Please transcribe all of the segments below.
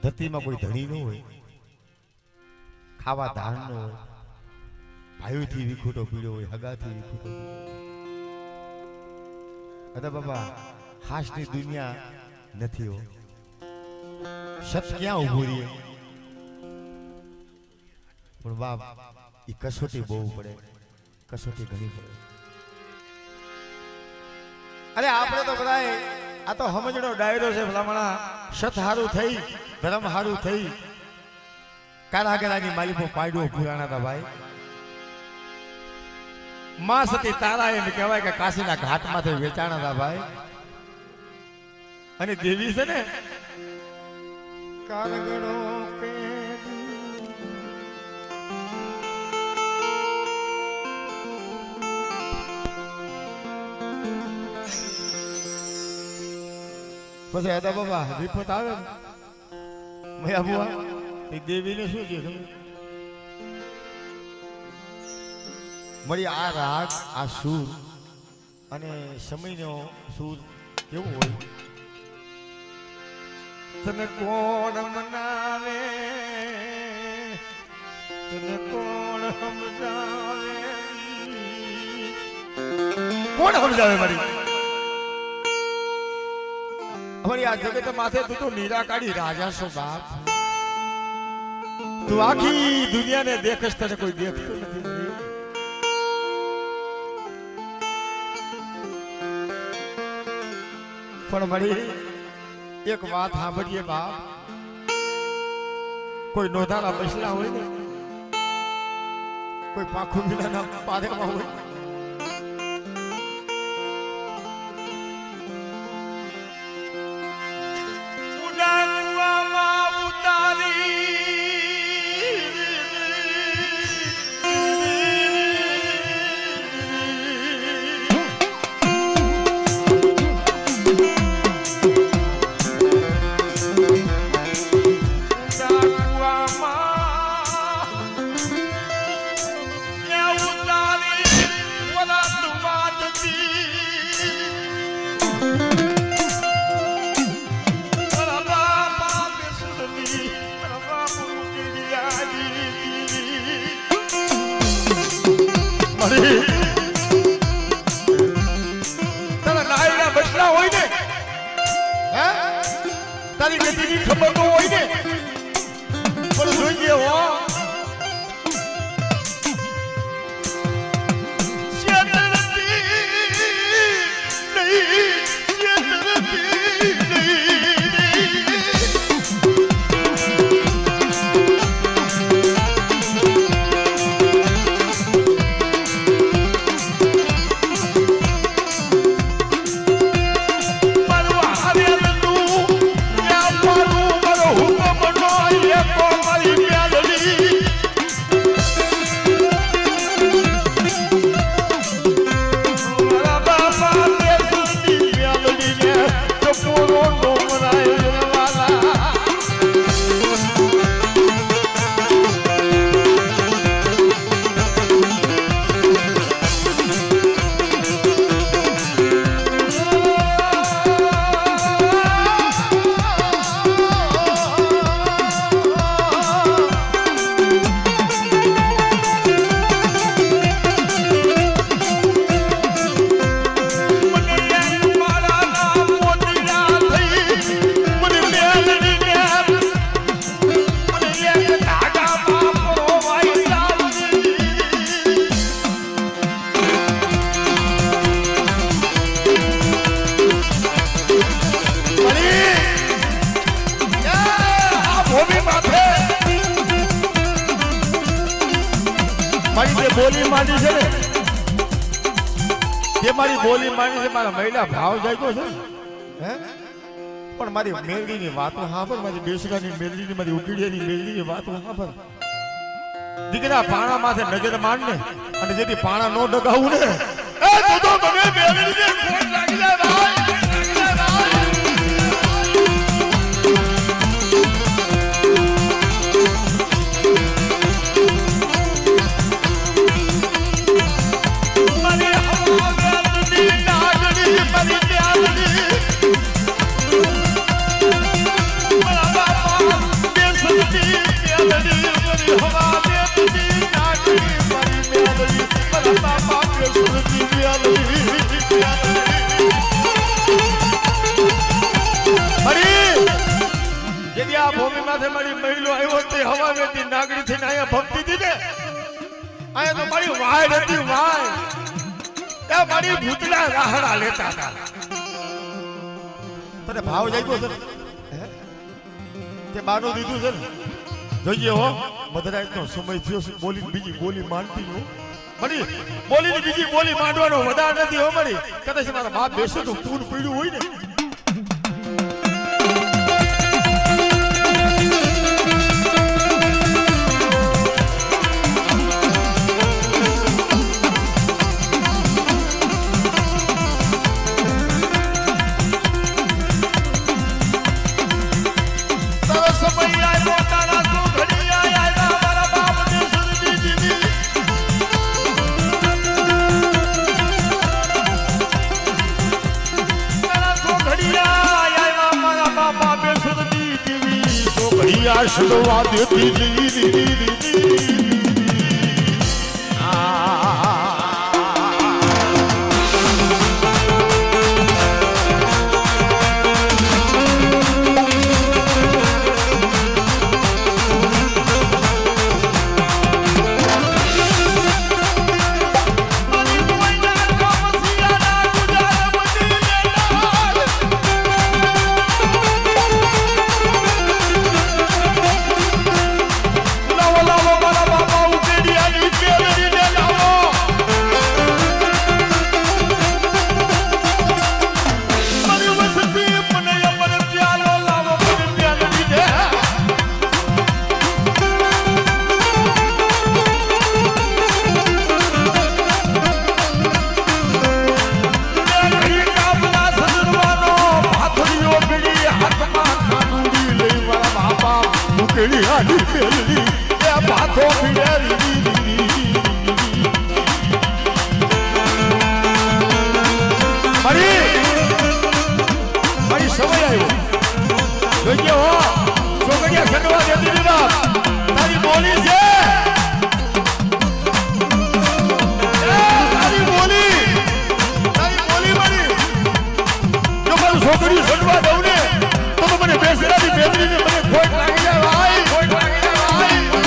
ધરતીમાં કોઈ ધણી ન હોય, ખાવા ધાન ન હોય, ભાઈઓથી વિખૂટો પીડ્યો હોય, હગાથી વિખૂટો અરે બાબા હાસની દુનિયા નથી હો. સત ક્યાં ઉભું રહીએ પણ બાપ એ કસોટી બહુ પડે, કસોટી ઘણી પડે. અરે આપણે તો બધા આ તો સમજણો ડાયરો છે ભલામણા. સત હારું થઈ, ધર્મ હારું થઈ, કારાગરાની માલિકો પાડ્યો પુરાણા હતા ભાઈ. માં સતી તારા એમ કહેવાય કે કાશીના ઘાટમાંથી વેચાણા હતા ભાઈ. અને દેવી છે ને કારગણો કે પછી હતા બાબા રિપોર્ટ આવે ને મયા બુઆ એ દેવીને શું છે મળી આ રાગ આ સૂર અને સમયનો સૂર કેવું હોય. તને કોણ મનાવે, તને કોણ સમજાવે, કોણ સમજાવે મારી અમારી આ જગત માથે તું તો નિરાકારી રાજા છો બાપ. તું આખી દુનિયાને દેખસ, તને કોઈ દેખતું નથી. પણ મારી એક વાત સાંભળીએ બાપ. કોઈ નોંધાના બસલા હોય ને, કોઈ પાંખું વિનાના પારેમાં હોય, તારા નાયના બસલા હોય ને, તારી ગતિની ખબર ન હોય ને, પણ જોઈએ હો બોલી માંડી છે ને, જે મારી બોલી માંડી છે મારા મહિલા ભાવ જાગ્યો છે હે. પણ મારી મેલડીની વાતો સાંભળ, મારી બેસરાની મેલડીની, મારી ઉકીડિયાની મેલડીની વાતો સાંભળ. દીકરા પાણા માથે નજર માંડ ને, અને જેથી પાણા નો ડગાવું ને, એ તો મને મેલડીને ખોટ લાગી જાય ભાઈ. હવા દેતી નાગરી મારી મેલડી મારા બાપા બેસુરજી મેલડી અરે જેથી આ ભૂમિ માથે મારી મહિલો આવ્યો તે હવા વેતી નાગરી થઈને અહીંયા ભક્તિ દીધે અહીંયા તો મારી વાય હતી વાય એ મારી ભૂતડા રાહડા લેતા હતા તને ભાવ જાગ્યો છે તે બાનું દીધું છે ને જોઈએ હો મધરાજ નો સમય થયો છે બોલી બીજી બોલી માંડતી હો મળી બોલી બીજી બોલી માંડવાનો વધાર નથી હો મળી કદાચ મારા બાપ બેસે તો પૂર પીડ્યું હોય ને આશીર્વાદ છોકરી છોડવા દઉં ને તો મને બેસરાની બેદરીને મને ખોટ લાગી જાય ભાઈ ખોટ લાગી જાય ભાઈ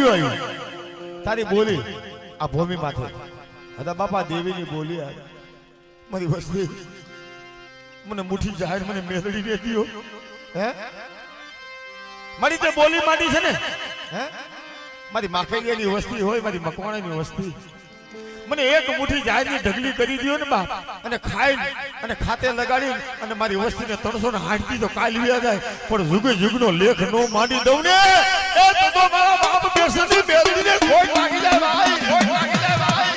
સોગડિયું આવ્યું તારી બોલી આ ભૂમિ માથે હતા બાપા દેવીની બોલી આ મારી વસ્તી મને મુઠ્ઠી જાહેર મને મેલડી દેતીઓ હે મારી તે બોલી માંડી છે ને હે મારી માખેલિયાની વસ્તી હોય મારી મકવાણાની વસ્તી મને એક મુઠ્ઠી જાહેરની ઢગલી કરી દયો ને બાપ અને ખાઈ અને ખાતે લગાડી અને મારી વસ્તીને 360 દી તો કાલ વ્યા જાય પણ જુગે જુગનો લેખ નો માંડી દઉં ને એ તો મારા બાપ બેસની મેલડીને કોઈ લાગી જાય ભાઈ કોઈ લાગી જાય ભાઈ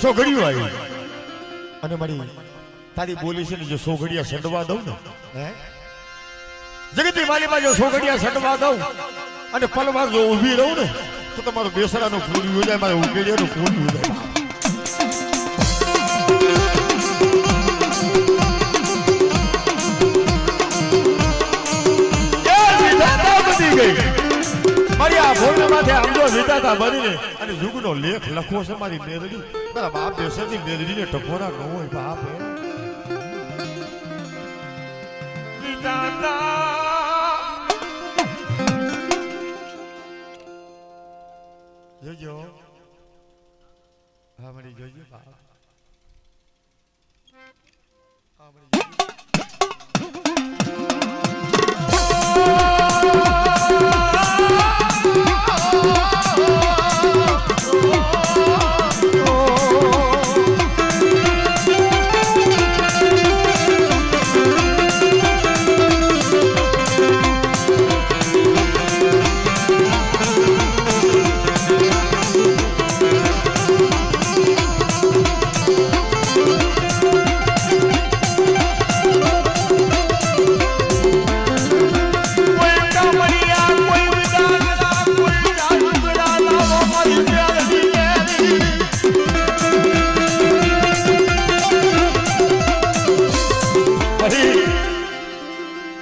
સોગડિયું આવ્યું અને મારી તારી બોલી છે ને જો સોગડિયા સંડવા દઉં ને હે જગતની માલીમાં જો સોગડિયા સંડવા દઉં અને પલમાં જો ઊભી રહું ને તો તમારું બેસરાનું પૂરી હોય જાય મારે ઉકેડિયાનું પૂરી હોય જાય મારી આ ભોળના માથે આમ જો વિધાતા બનીને અને જુગનો લેખ લખવો છે મારી મેલડી મારા બાપ દેશની મેલડીને ટકોરા ન હોય બાપ વિધાતા જોજો હા મારી જોજો બાપ હા મારી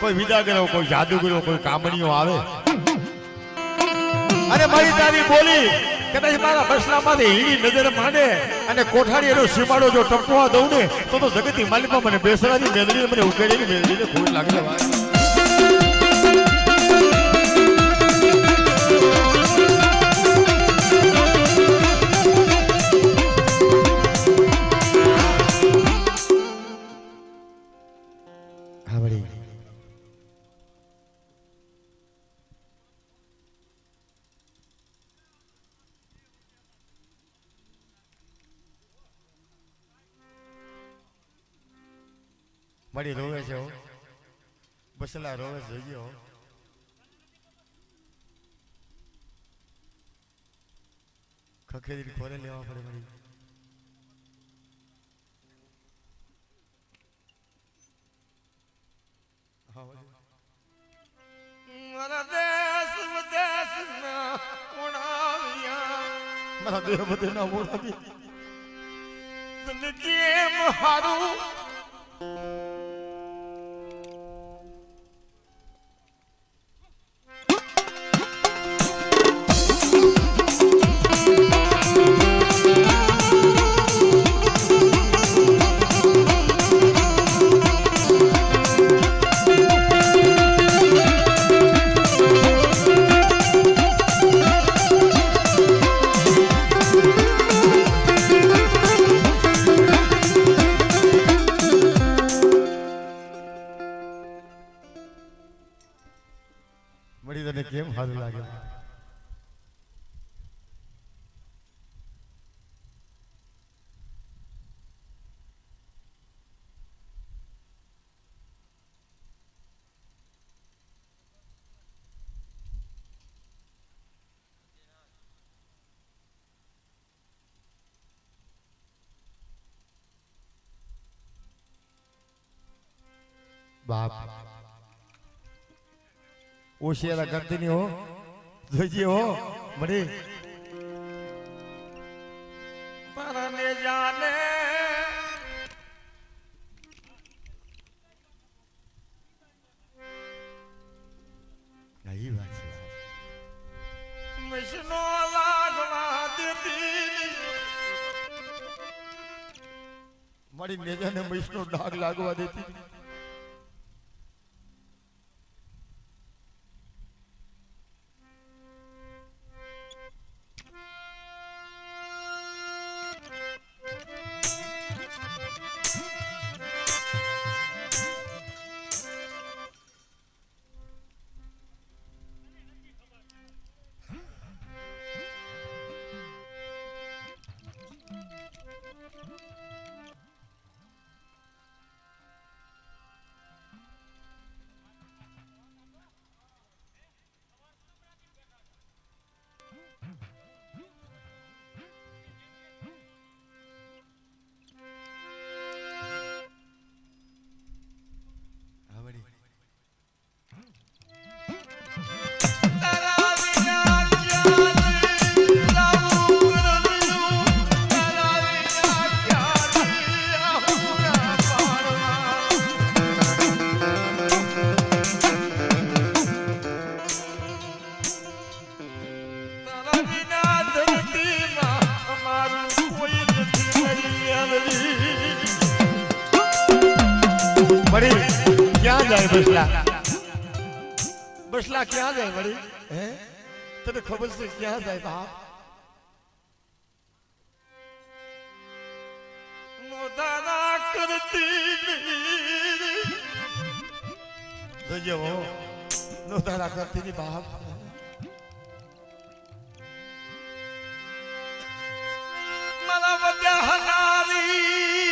કોઈ વિદાગરો કોઈ જાદુગરો કોઈ કામણીઓ આવે અને મારી તારી બોલી કદાચ મારા બસલામાંથી હીડી નજર માંડે અને કોઠારીનો સીમાડો જો ટપકવા દઉં ને તો જગતની માલિકમાં મને બેસરાની મેલડી મને ઉકેડેલી મેલડીને ખોટ લાગે આવડી મારી રોવે છે હો બસલા રોવે જોઈએ હો ખખેરી ખોરે લેવા પડે મારી મારા દેશ વિદેશ ના કોણાવિયા મારા દેહ બધે ના મોડાવી તને કેમ હારું મળી તને કેમ સારું લાગે બાપ ઓશિયારા કરતી ની હો જોઈજે હો મરે પરને જાને નહીં વાત છે મિશનો લાગવા દેતી મારી નેજાને મિશનો ડાગ લાગવા દેતી ક્યાં જાય બસલા બસલા ક્યાં જાય વળી હે તને ખબર છે ક્યાં જાય બાપ નોદાના કરતી જોજો હો નોદાના કરતી ની બાપ મારા બધા હનારી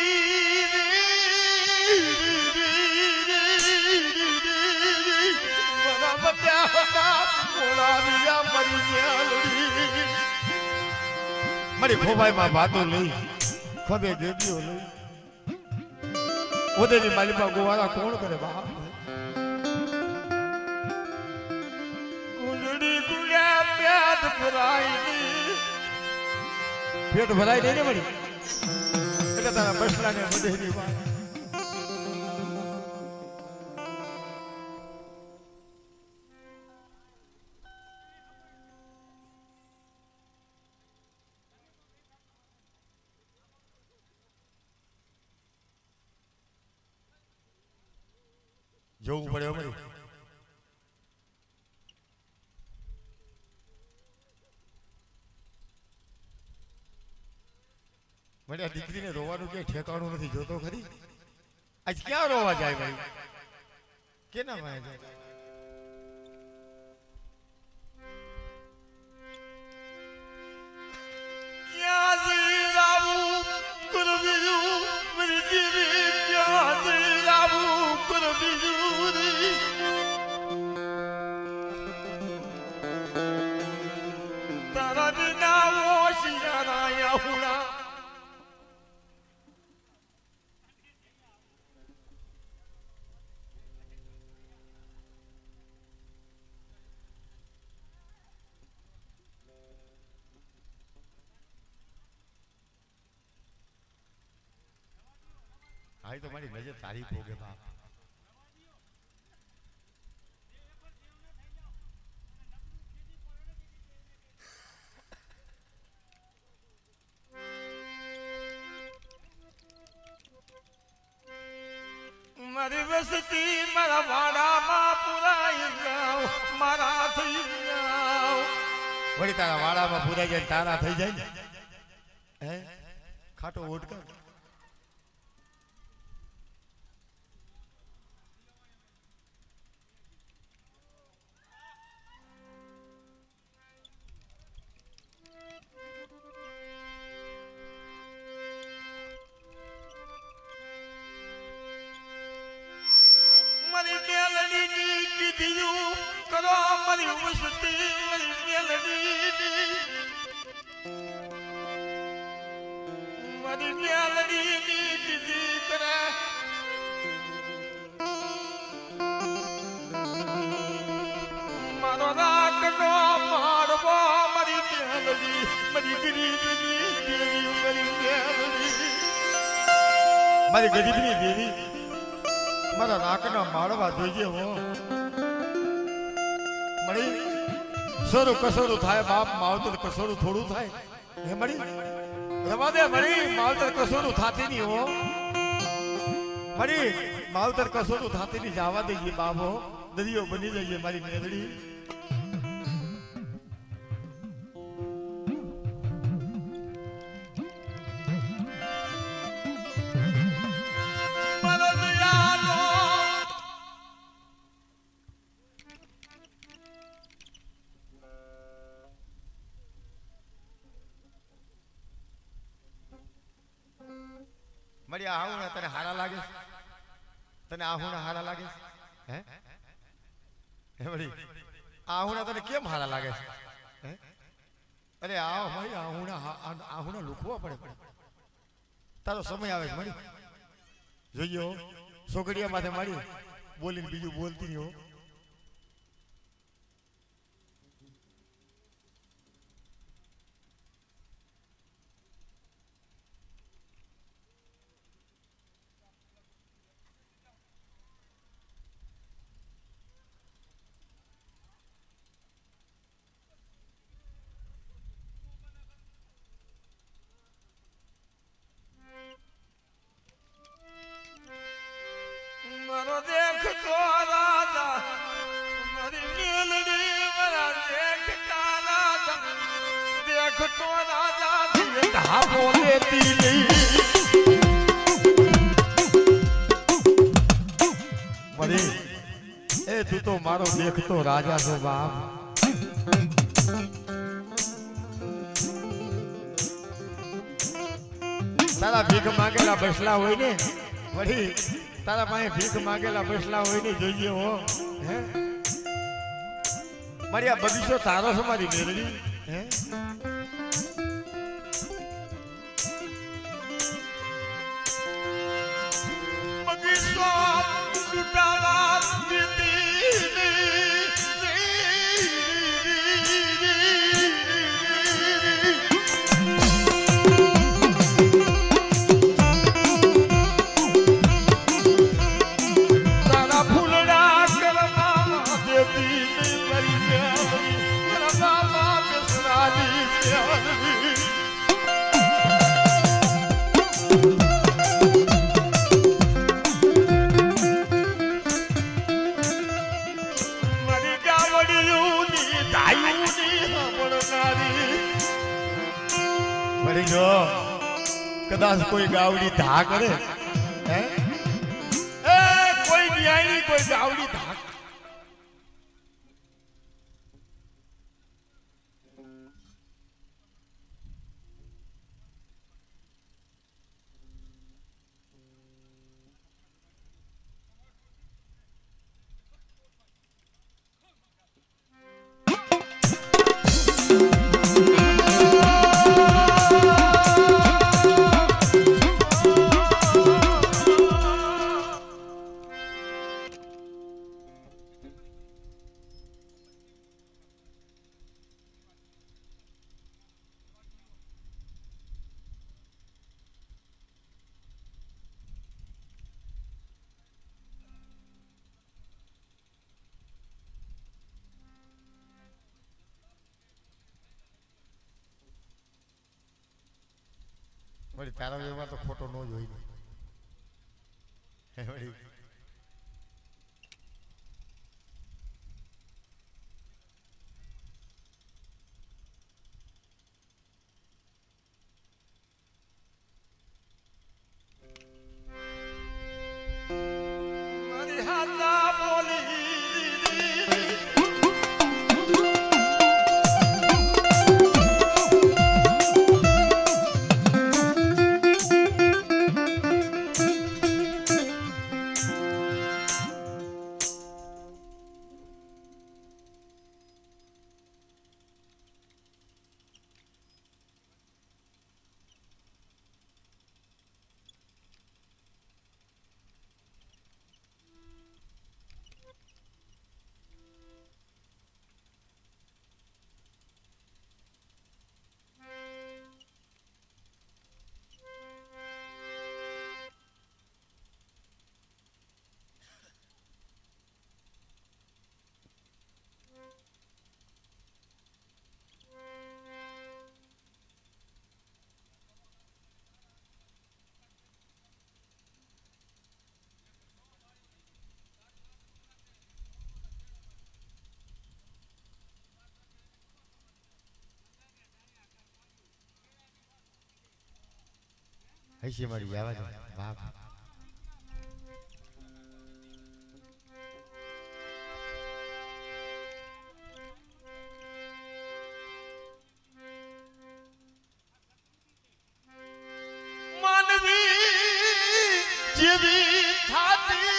મારી ખોભાઈ માં ભાતો લઈ ખોબે ગેડીઓ લઈ ઓદેની માલીમાં ગોવાળા કોણ કરે બાપ કુંડડી ગુયા પેટ ભરાઈ પેટ ભરાઈ દે ને મળી એટલે તારા બસલાને વધેની વાત જોવું પડે અમારું મને આ દીકરીને રોવાનું ક્યાંય ઠેકાણું નથી જોતો ખરી આજ ક્યાં રોવા જાય ભાઈ કેના વાય જાય ક્યાં જીરાવું કરબીજું મારી દીદી ક્યાં જીરાવું કરબીજું તારા વિના ઓશિયાના યાહુણા आई तो मारी नजर तारीफ हो गए बाप मारी वसती मारा वाड़ा में पुराई जाओ मारा थई जाओ वड़ी तारा वाड़ा में पुराई जाए तारा थई जाए हैं खाटो वोट कर करो मरी वसती मरी मेलडी दीदी करे मारो राकनो मारबो मरी मेलडी मरी गरीबनी देवी मरी मेलडी मरी गरीबनी देवी मारा राकनो मारवा जोईए हो मड़ी सरू कसरू थाय बाप मावतर कसरू थोड़ू थाय हे मड़ी रवा दे मड़ी मावतर कसरू थाती नहीं हो मड़ी मावतर कसरू थाती नहीं जावा दीजिए बाबो दरियो बनी जाइए मारी मेलड़ी मड़ी आहुना तने हारा लागे तने आहुना हारा लागे हैं हे मड़ी आहुना तने केम हारा लागे हैं अरे आओ मड़ी आहुना लुखवा पड़े तारो समय आवे मड़ी जोयो सोकड़िया माथे मड़ी बोलीने बीजू बोलती नहीं हो देख तो राजा मरी मेलड़ी मरा देख राजा देख तो राजा ढाबो लेती नहीं मरी ए तू तो मारो देख तो राजा सो बाप तारा भीख मांगेला बसला होय ने मरी तारा पाए भीख मांगेला बसला होय ने જોઈએ हो हैं मारी आ बगीचो तारो छे मारी मेलडी हैं बगीचो टूटावा दीदी कदाच कोई गावड़ी धा करे हैं ए कोई न्यायनी કોઈ આવડી ધાક વળી તારા વ્યવહાર તો ખોટો ન જ હોય ને વળી મારી હાથા બોલી હૈશે મારી આવાજ બાપ માનવી જેવી થાતી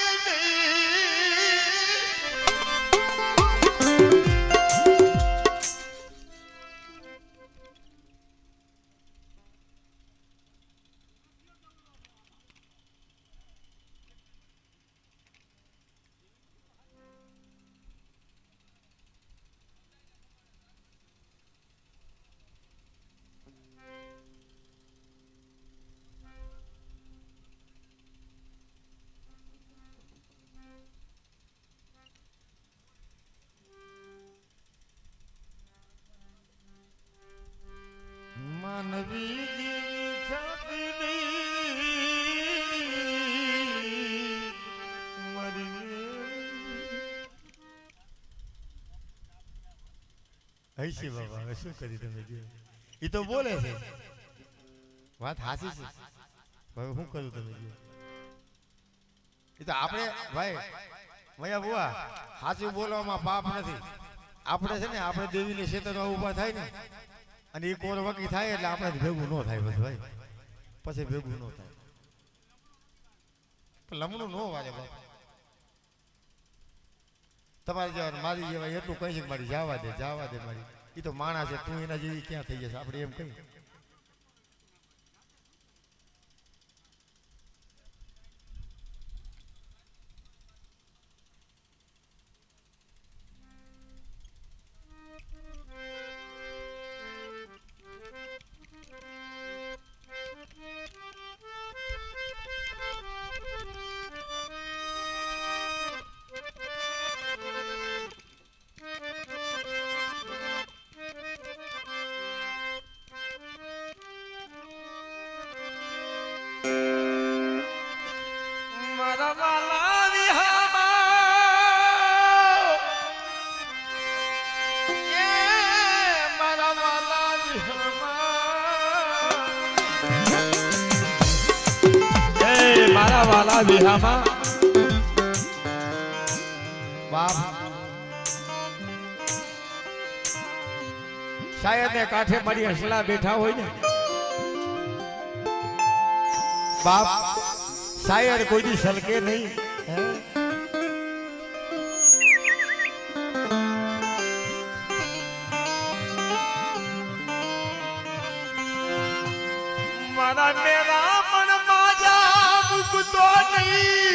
માનવી જેવી થાતી હૈશે બાબા હવે શું કરી તમે એ તો બોલે છે વાત હાસી છે હવે શું કરું તમે એ તો આપણે ભાઈ મયા બુઆ સાચું બોલવામાં પાપ નથી આપણે છે ને આપણે દેવીની ક્ષેત્રમાં ઊભા થાય ને અને એ કોર વકી થાય એટલે આપણે ભેગું ન થાય બસ ભાઈ પછી ભેગું ન થાય લમણું ન વારે બાપ તમારી જેવા મારી જેવા એટલું કહી છે મારી જવા દે મારી એ તો માણસ છે તું એના જેવી ક્યાં થઈ જશે આપણે એમ કહી વાલા વિહામાં બાપ શાયદ ને કાંઠે મારી હસલા બેઠા હોય ને બાપ શાયદ કોઈ દી સલકે નહીં મારા મેરા મન માજા મુકતો નહીં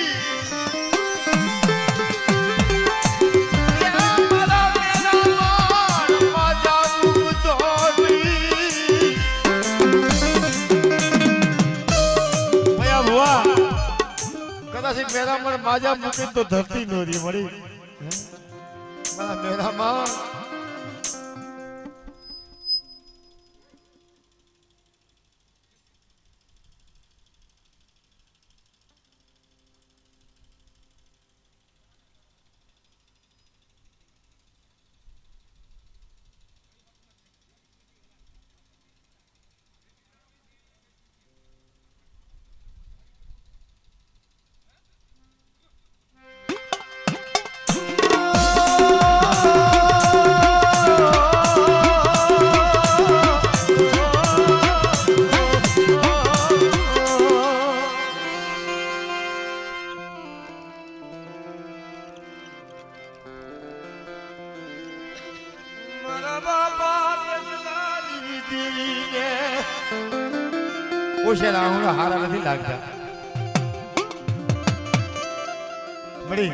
મેરા મન માજા મૂકી તો ધરતી નોરી મળી મેરા માં ઓશેરા હું હારા નથી લાગતા મળી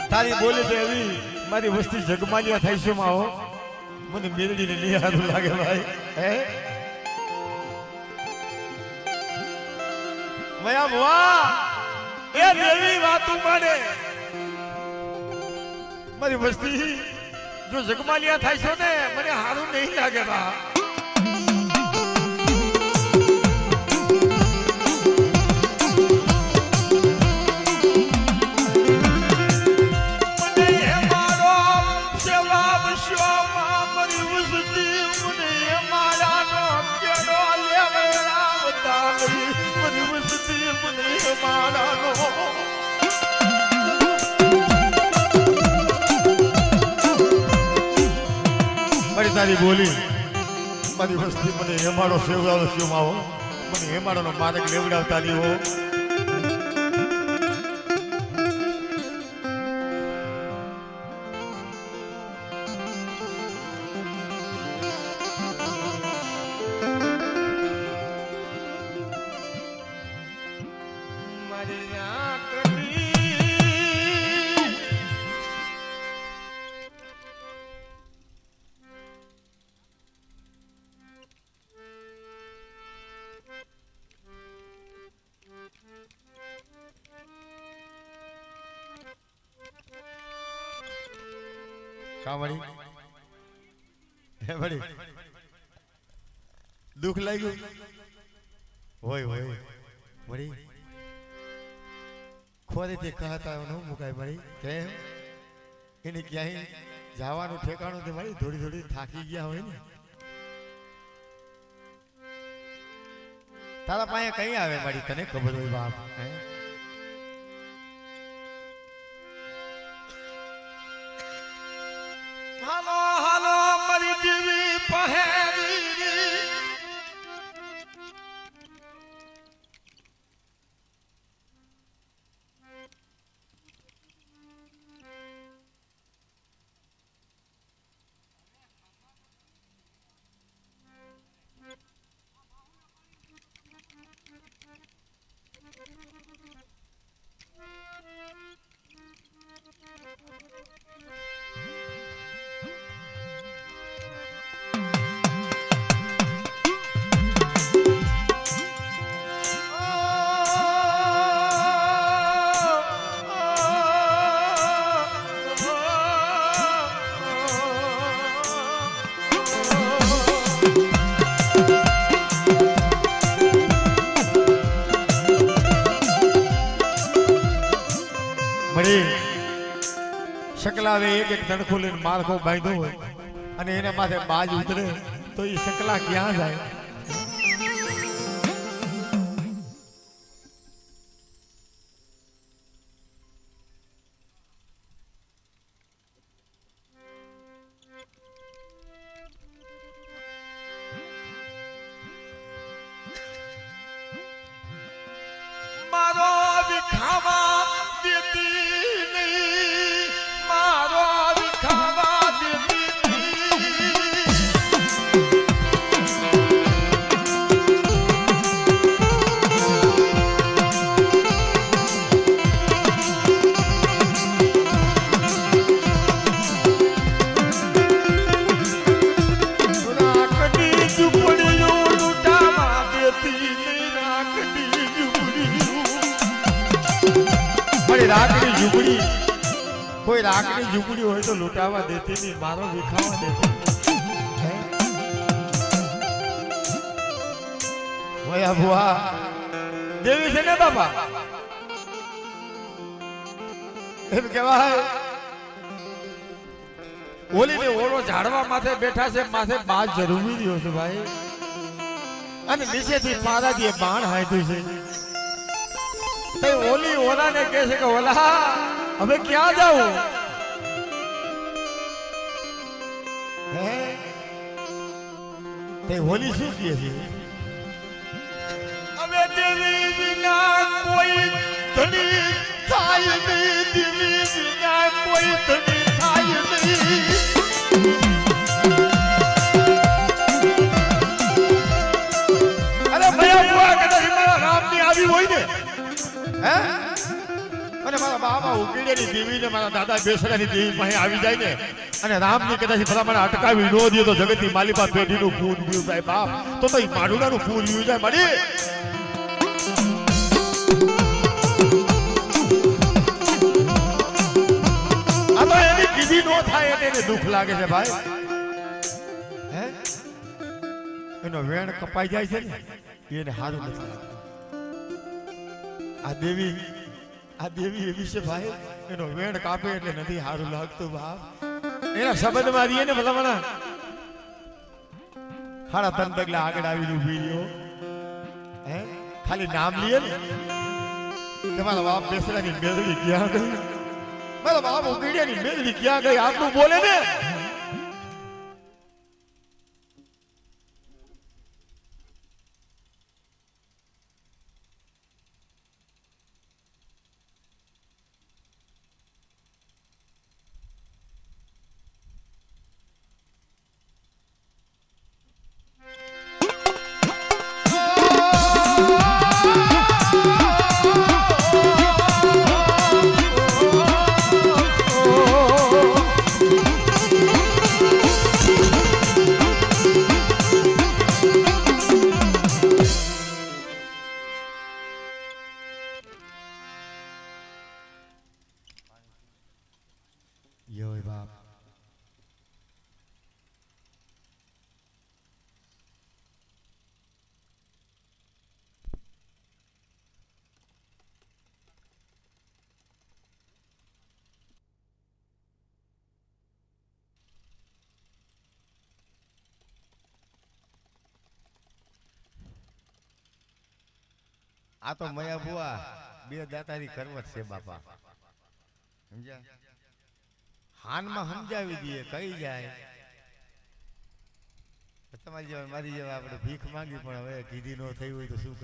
તારી બોલી તો એવી મારી વસ્તી જગમાલિયા થાય છે માં હો મને મેરડીને નહીં સારું લાગે ભાઈ હે મયા ભવા એ દેવી વાતું માને મારી વસ્તી જો જગમાલિયા થાય છે ને મને સારું નહીં લાગે બા તારી બોલી મારી વસ્તી મને હેમાડો સેવડાવો શું આવો મને હેમાડોનો માર્ગ લેવડાવતા દીવો કામડી હે બડી દુખ લાગ્યું હોય હોય બડી ખોરી તે કહેતા ન મુકાય બડી કેમ એને ક્યાંય જવાનું ઠેકાણું તે મળી થોડી થોડી થાકી ગયા હોય ને તારા પાસે કઈ આવે મારી તને ખબર હોય બાપ હે હાલો હાલો મારી દેવી પહેરી શકલાવે એક એક દણખો લઈને માળખો બાંધ્યો હોય અને એના માથે બાજ ઉતરે તો એ શકલા ક્યાં જાય કોઈ રાખની ઝૂંપડી હોય તો લૂંટાવા દેતી નહીં, મારો વિખાવા દેતી વયા ભુઆ દેવી છે ને બાપા, એમ કહેવાય ઓલી ને ઓળો ઝાડવા માથે બેઠા છે, માથે બાજ જરૂરી રહ્યો છે ભાઈ, અને નીચેથી પારાથી બાણ હાંધ્યું છે. ઓલી ઓલાને કહે છે કે ઓલા હવે ક્યાં જાઉં? તે ઓલી શું કહે છે? હવે દેવી વિના કોઈ ધણી થાય નહીં, દેવી વિના કોઈ ધણી થાય નહીં. અરે ભયા બુઆ કદાચ મારા રામની આવી હોય ને, હે, અને મારા બાબા ઉકેડેની દેવી ને મારા દાદા બેસરાની દેવી પાસે આવી જાય ને, અને રામની કદાચ ભલામણ અટકાવી ન દે તો જગતની માલિપા પેઢીનું ફૂલ પીવું જાય બાપ, તો એ માડુડાનું ફૂલ પીવું જાય મારી. આ તો એની કીધી ન થાય એને દુઃખ લાગે છે ભાઈ, હે, એનો વેણ કપાઈ જાય છે ને એને સારું નથી લાગતું. આ દેવી એવી છે ભાઈ, એનો વેણ કાપે એટલે નથી સારું લાગતું બાપ. એના શબ્દમાં રહીએ ને ભલામણા હાડા 3 પગલા આગળ આવીને ઊભી રહ્યો, હે, ખાલી નામ લઈએ ને તમારા બાપ બેસરાની મેળવી ક્યાં ગઈ, મારા બાપ ઉગડ્યાની મેળવી ક્યાં ગઈ, આટલું બોલે ને. આ તો મયા બુઆ બે દાતારી કરવત છે બાપા, સમજ્યા? હાનમાં સમજાવી દઈએ કઈ જાય, તમારી જેવા મારી જેવા આપણે ભીખ માંગી પણ હવે કીધી ન થઈ હોય તો શું કરી.